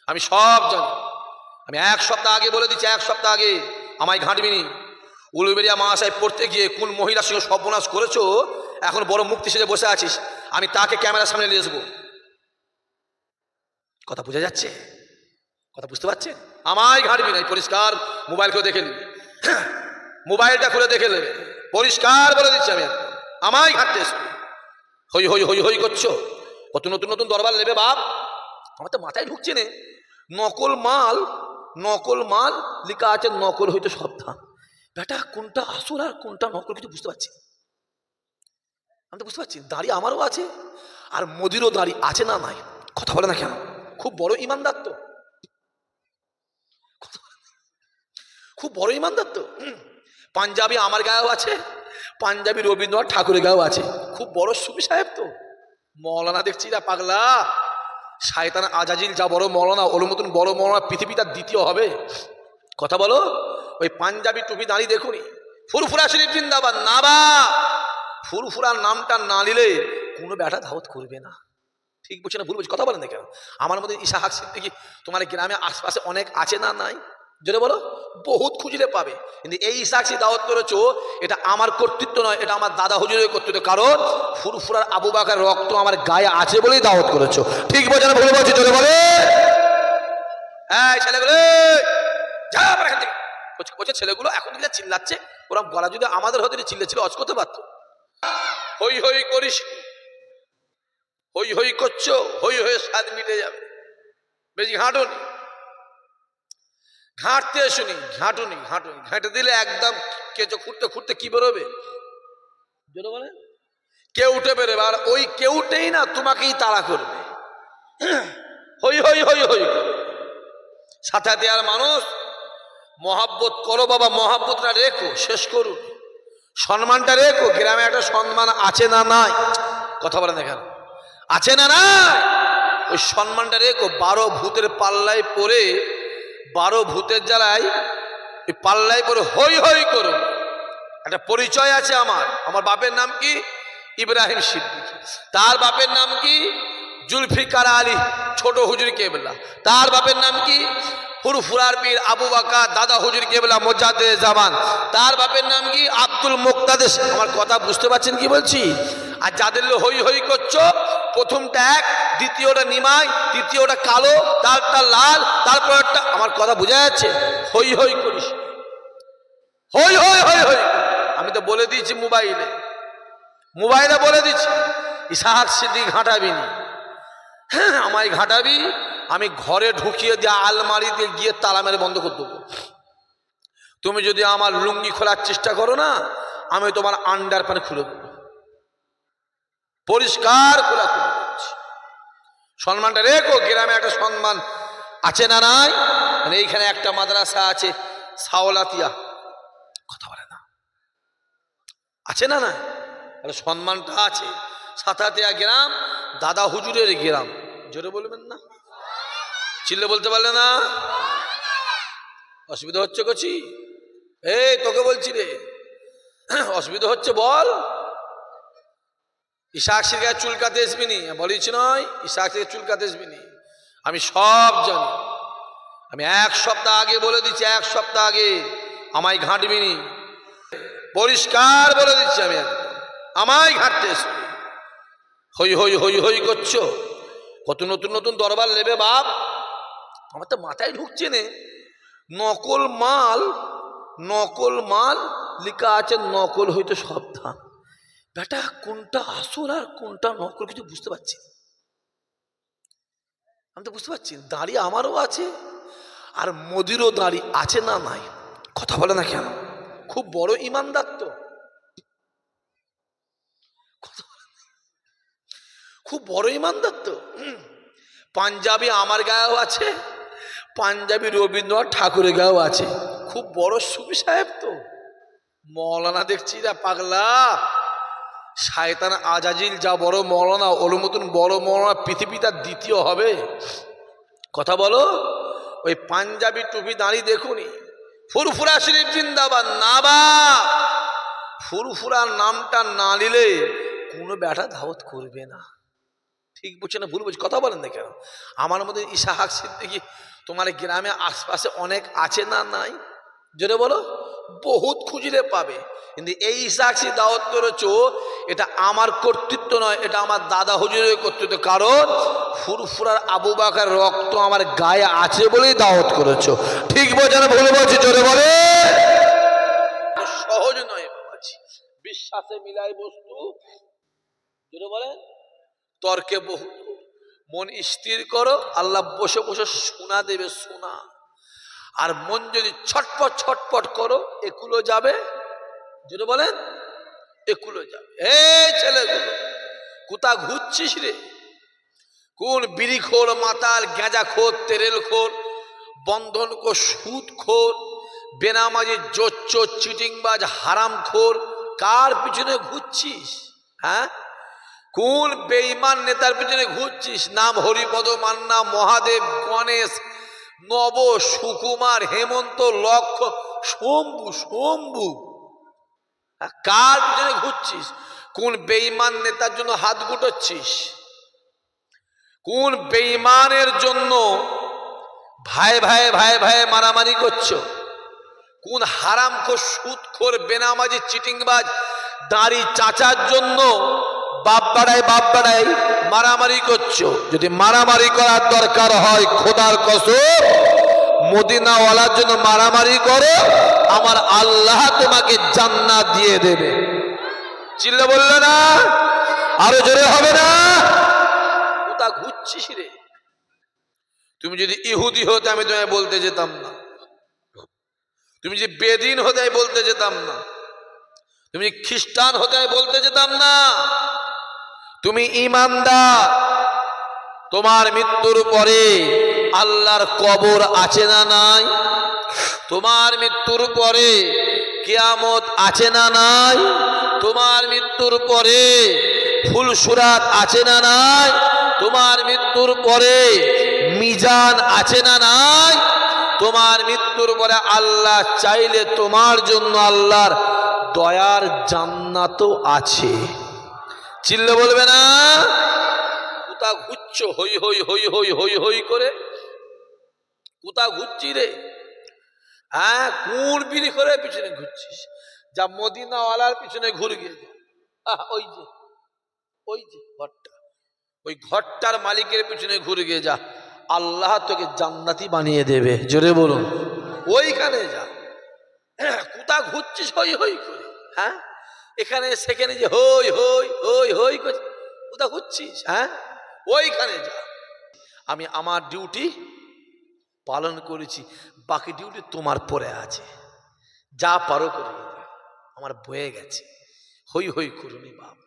আমি সব জানি। আমি এক সপ্তাহ আগে বলে দিচ্ছি, এক সপ্তাহ আগে আমায় ঘাঁটবিনি। উলুবেড়িয়া মহাশয় পড়তে গিয়ে কোন মহিলার সঙ্গে সর্বনাশ করেছো, এখন বড় মুক্তি সেজে বসে আছিস, আমি তাকে ক্যামেরার সামনে নিয়ে আসবো। কথা বোঝা যাচ্ছে? কথা বুঝতে পারছেন? আমায় ঘাঁটবি না, পরিষ্কার মোবাইল করে দেখে নিবি, মোবাইলটা খুলে দেখে নেবে, পরিষ্কার বলে দিচ্ছি আমি। আমায় ঘাঁটতে এসো, হই হই হই হই করছো, কত নতুন নতুন দরবার নেবে বাপ, আমার তো মাথায় ঢুকছে না। নকল মাল, নকল মাল লেখা আছে নকল হইতে সাবধান। বেটা কোনটা আসল আর কোনটা নকল কিছু বুঝতে পারছি? আমি তো বুঝতে পারছি দাড়ি আমারও আছে, আর মোদিরও দাড়ি আছে না নাই? কথা বলে না কেন? খুব বড় ইমানদার তো, খুব বড় ইমানদার তো। পাঞ্জাবি আমার গায়েও আছে, পাঞ্জাবি রবীন্দ্রনাথ ঠাকুরের গায়েও আছে। খুব বড় সুফি সাহেব তো। মৌলানা দেখছি না পাগলা, শায়তান আজাজিল যা বড় মৌলানা, ওর মতন বড় মৌলানা পৃথিবী তার দ্বিতীয় হবে। কথা বলো। ওই পাঞ্জাবি টুপি দাঁড়িয়ে দেখুনি, ফুরফুরা শরীফ জিন্দাবাদ না বা, ফুরফুরার নামটা না নিলে কোনো ব্যাটা দাওয়াত করবে না। ঠিক বলছে না ভুল বলছি? কথা বলেন না কেন? আমার মধ্যে ইসাহাক সিদ্দিকী তোমার গ্রামে আশপাশে অনেক আছে না নাই? যেটা বলো, বহুত খুঁজলে পাবে। কিন্তু এই ইসাহাক দাওয়াত করেছো, এটা আমার কর্তৃত্ব নয়, এটা আমার দাদা হুজুরের কর্তৃত্ব। কারণ ফুরফুরার আবু বকর রক্ত আমার গায়ে আছে বলেই দাওয়াত করেছো। ঠিক বলছে না ভুল বলছি? চলে বলে হ্যাঁ ছেলেগুলো যা এখান থেকে বলছে। ছেলেগুলো এখন দিলে চিল্লাচ্ছে, ওরা বলা যদি আমাদের হতে চিল্লেছিল অজ করতে পারতো। হই হই করিস, হই হই করছো, হই হয়ে স্বাদ মিটে যাবে। বেশি ঘাঁটুনি, ঘাঁটতে শুনি, ঘাঁটুনি ঘাঁটুনি ঘাঁটে দিলে একদম কেঁচো খুঁড়তে খুঁড়তে কি বেরোবে? যেটা বলে কেউটে বেরোবে, আর ওই কেউটেই না তোমাকেই তাড়া করবে। হই হই হই হই সাথে আর মানুষ মহাব্বত করো বাবা, মহাব্বতটা রেখো, শেষ করুন। সম্মানটা রেখো, গ্রামে একটা সম্মান আছে না নাই? কথা বলেন এখানে আছে না নাই? ওই সম্মানটা রেখো। 12 ভূতের পাল্লায় পড়ে, 12 ভূতের জ্বালায় ওই পাল্লায় পড়ে হই হই করুন। একটা পরিচয় আছে আমার। আমার বাপের নাম কি? ইব্রাহিম সিদ্দিকী। তার বাপের নাম কি? জুলফিকার আলী ছোট হুজুর কেবলা। তার বাপের নাম কি? ফুরফুরার পীর আবু বকর দাদা হুজুর কেবলা মুজাদ্দিদে জামান। তার বাপের নাম কি? আব্দুল মুক্তাদিস। আমার কথা বুঝতে পারছেন কি বলছি? আর যাদের হই হই করছো, প্রথমটা এক, দ্বিতীয়টা নিমাই, তৃতীয়টা কালো, তারটা লাল, তারপরটা, আমার কথা বোঝা যাচ্ছে? হই হই করিস, হই হই হই হই। আমি তো বলে দিয়েছি মোবাইলে, মোবাইলে বলে দিচ্ছি ইসাহাক সিদ্দিকী ঘাঁটাবি নি। হ্যাঁ আমায় ঘাঁটাবি, আমি ঘরে ঢুকিয়ে দিয়ে আলমারিতে গিয়ে তালা মেরে বন্ধ করে দেবো। তুমি যদি আমার লুঙ্গি খোলার চেষ্টা করো না, আমি তোমার আন্ডার প্যান্ট খুলে দেবো, পরিষ্কার খোলা খুলে দিচ্ছি। সম্মানটা রেখো, গ্রামে একটা সম্মান আছে না নাই? মানে এইখানে একটা মাদ্রাসা আছে সাওলাতিয়া, কথা বলে না, আছে না নাই? তাহলে সম্মানটা আছে। সাতাতিয়া গ্রাম দাদা হুজুরের গ্রাম, জোরে বলবেন না, চিল্লে বলতে পারলে না? অসুবিধা হচ্ছে কচি? এই তোকে বলছি রে, অসুবিধা হচ্ছে বল। ইসাহাক সিদ্দিকী চুলকাতে আসবি নি, বলিস নয় ইসাহাক সিদ্দিকী চুলকাতে আসবি নি। আমি সব জানি। আমি এক সপ্তাহ আগে বলে দিচ্ছি, এক সপ্তাহ আগে আমায় ঘাঁটবি নি, পরিষ্কার বলে দিচ্ছি আমি। আমায় ঘাঁটতে এসো, হই হই হই হই করছো, কত নতুন নতুন দরবার নেবে বাপ, আমার তো মাথায় ঢুকছে না। নকল মাল, নকল মাল লেখা আছে নকল হইতে সাবধান। বেটা কোনটা আসল আর কোনটা নকল কিছু বুঝতে পারছি? আমি তো বুঝতে পারছি দাড়ি আমারও আছে, আর মোদিরও দাড়ি আছে না নাই? কথা বলে না কেন? খুব বড় ইমানদার তো, খুব বড় ইমানদার তো। পাঞ্জাবি আমার গায়েও আছে, পাঞ্জাবি রবীন্দ্রনাথ ঠাকুরের গায়েও আছে। খুব বড় সুফি সাহেব তো। মৌলানা দেখছি না পাগলা, শায়তান আজাজিল যা বড় মৌলানা, ওর মতন বড় মৌলানা পৃথিবী তার দ্বিতীয় হবে। কথা বলো। ওই পাঞ্জাবি টুপি দাঁড়িয়ে দেখুনি, ফুরফুরা শরীফ জিন্দাবাদ না বা, ফুরফুরার নামটা না নিলে কোনো ব্যাটা দাওয়াত করবে না। ঠিক বলছে না ভুল বলছি? কথা বলেন না কেন? আমার মধ্যে ইসাহাক সিদ্দিকী তোমার গ্রামে আশপাশে অনেক আছে না নাই? জোরে বলো। বহুত খুঁজলে পাবে। কিন্তু এই ইসাহাক সিদ্দিকী দাওয়াত করেছো, এটা আমার কর্তৃত্ব নয়, এটা আমার দাদা হুজুরের কর্তৃত্ব। কারণ ফুরফুরার আবু বকর রক্ত আমার গায়ে আছে বলেই দাওয়াত করেছো। ঠিক বলছে না ভুল বলছি? জোরে বলে। সহজ নয় বাবাজি, বিশ্বাসে মিলাই বস্তু। জোরে বলেন। তর্কে বহু। মন স্থির করো, আল্লাহ বসে বসে শোনা দেবে, শোনা। আর মন যদি ছটপট ছটপট করো, একুলো যাবে। যদি বলেন একুলো যাবে। এই ছেলেগুলো কোথা ঘুরছিস রে? কোন বিড়িখোর, মাতাল, গাঁজাখোর, তেরেলখোর, বন্ধনখোর, সুদখোর, বেনামাজি, জোচ্চোর, চিটিংবাজ, হারামখোর, কার পিছনে ঘুরছিস? হ্যাঁ, কোন বেঈমান নেতার পিছনে ঘুরছিস? নাম হরিপদ মান্না, মহাদেব, গণেশ, নব, সুকুমার, হেমন্ত, লক্ষ, শম্ভু। শম্ভু কার পিছনে ঘুরছিস? কোন বেঈমান নেতার জন্য হাত গুটোচ্ছিস? কোন বেঈমানের জন্য ভাই ভাই ভাই ভাই মারামারি করছো? কোন হারামখোর, সুদখোর, বেনামাজি, চিটিংবাজ, দাড়ি চাচার জন্য বাপ বাড়াই মারামারি করছো? যদি মারামারি করার দরকার হয়, খোদার কসম মদিনাওয়ালার জন্য মারামারি করো, আমার আল্লাহ তোমাকে জান্নাত দিয়ে দেবে। চিল্লে বললে না? আরো জোরে হবে না? কোথা ঘুরছিস রে? তুমি যদি ইহুদি হতে আমি তোমায় বলতে যেতাম না। তুমি যদি বেদিন হতে বলতে যেতাম না। তুমি খ্রিস্টান হতে বলতে যেতাম না। তুমি ঈমানদার। তোমার মৃত্যুর পরে আল্লাহর কবর আছে না নাই? তোমার মৃত্যুর পরে কিয়ামত আছে না নাই? তোমার মৃত্যুর পরে ফুলসুরাত আছে না নাই? তোমার মৃত্যুর পরে মিজান আছে না নাই? তোমার মৃত্যুর পরে আল্লাহ চাইলে তোমার জন্য আল্লাহর দয়ার জান্নাতও আছে। চিল্লে বলবে না? কোথা ঘুরছ হই হই হই হই হই হই করে? কোথা ঘুরছি রে? হ্যাঁ, কোন বিড়ি করে পিছনে ঘুরছিস? যা মদিনাওয়ালার পিছনে ঘুরে গিয়ে ওই যে ওই যে ঘরটা, ওই ঘরটার মালিকের পিছনে ঘুরে গিয়ে যা, আল্লাহ তোকে জান্নাতি বানিয়ে দেবে। জোরে বলুন, ওইখানে যা। কোথা ঘুরছিস হই হই করে? হ্যাঁ, এখানে সেখানে যে হই হই হই হই করছিস, কোথা ঘুরছিস? হ্যাঁ, ওইখানে যা। আমি আমার ডিউটি পালন করেছি, বাকি ডিউটি তোমার পরে আছে। যা পারো করে আমার বয়ে গেছে। হই হই করুনি বাপ।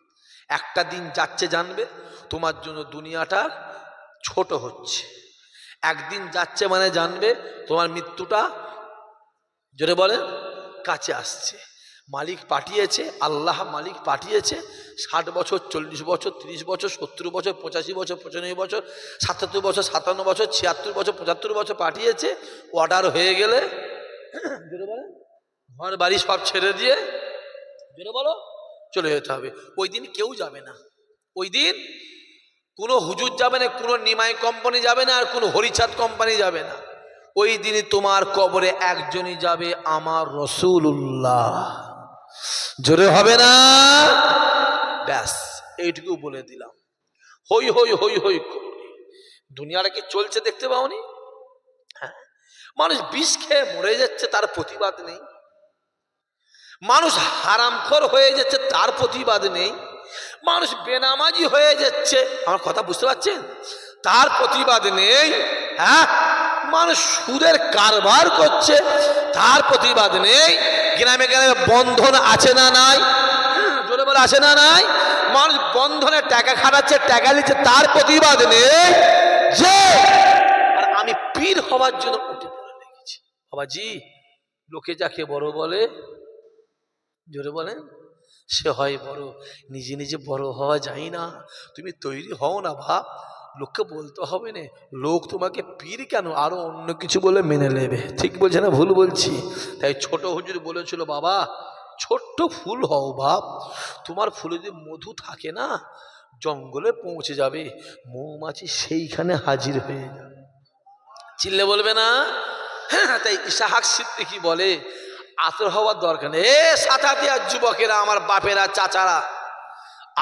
একটা দিন যাচ্ছে জানবে, তোমার জন্য দুনিয়াটা ছোট হচ্ছে। একদিন যাচ্ছে মানে জানবে তোমার মৃত্যুটা, জোরে বলে, কাছে আসছে। মালিক পাঠিয়েছে, আল্লাহ মালিক পাঠিয়েছে। 60 বছর, 40 বছর, 30 বছর, 70 বছর, 85 বছর, 95 বছর, 77 বছর, 57 বছর, 76 বছর, 75 বছর পাঠিয়েছে। অর্ডার হয়ে গেলে জোরে বলে ঘর বাড়ি সব ছেড়ে দিয়ে, জোরে বলো, চলে যেতে হবে। ওই দিন কেউ যাবে না। ওই দিন কোনো হুজুর যাবে না, কোনো নিমাই কোম্পানি যাবে না, আর কোনো হরিচাঁদ কোম্পানি যাবে না। ওই দিনই তোমার কবরে একজনই যাবে, আমার রাসূলুল্লাহ। জোরে হবে না? ব্যাস, এইটুকু বলে দিলাম। হই হই হই হই দুনিয়াটা কি চলছে দেখতে পাওনি? হ্যাঁ, মানুষ বিষ খেয়ে মরে যাচ্ছে, তার প্রতিবাদ নেই। মানুষ হারামখোর হয়ে যাচ্ছে, তার প্রতিবাদ নেই। মানুষ বেনামাজি হয়ে যাচ্ছে, আমার কথা বুঝতে পারছেন, তার প্রতিবাদ নেই। হ্যাঁ, মানুষ সুদের কারবার করছে, তার প্রতিবাদ নেই। গ্রামে গ্রামে বন্ধন আছে না নাই? জোরে বলে আছে না নাই? মানুষ বন্ধনে টাকা খাটাচ্ছে, টাকা নিচ্ছে, তার প্রতিবাদ নেই। যে আর আমি পীর হওয়ার জন্য উঠে পড়ে লেগেছি। বাবাজি, লোকে যাকে বড় বলে, জোরে বলেন, সে হয় বড়। নিজে নিজে বড় হওয়া যায় না। তুমি তৈরি হও না ভাব, লোককে বলতে হবে না। লোক তোমাকে পীর কেন, আরো অন্য কিছু বলে মেনে নেবে। ঠিক বলছে না ভুল বলছি? তাই ছোট হুজুর বলেছিল, বাবা ছোট্ট ফুল হও বাপ, তোমার ফুলে যদি মধু থাকে না, জঙ্গলে পৌঁছে যাবে, মৌমাছি সেইখানে হাজির হয়ে যাবে। চিল্লে বলবে না? তাই ইসহাক সিদ্দিকী বলে আতর হওয়ার দরকার নেই। সাতাতিয়ার যুবকেরা, আমার বাপেরা, চাচারা,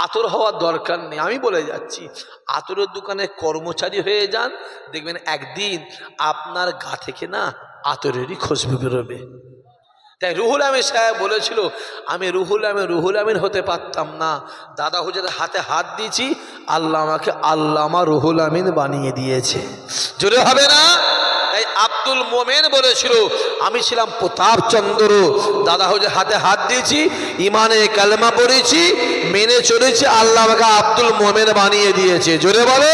আতর হওয়ার দরকার নেই। আমি বলে যাচ্ছি, আতরের দোকানে কর্মচারী হয়ে যান, দেখবেন একদিন আপনার গা থেকে না আতরেরই খুশবু বেরোবে। তাই রুহুল আমিন সাহেব বলেছিল, আমি রুহুল আমিন হতে পারতাম না, দাদা হুজুরের হাতে হাত দিয়েছি, আল্লাহ আমাকে আল্লামা রুহুল আমিন বানিয়ে দিয়েছে। জোরে হবে না? তাই আব্দুল মোমেন বলেছিল, আমি ছিলাম প্রতাপচন্দ্র, দাদা হুজুরের হাতে হাত দিয়েছি, ইমানে কালেমা পড়েছি, মেনে চলেছি, আল্লাহ আমাকে আব্দুল মোমেন বানিয়ে দিয়েছে। জোরে বলে।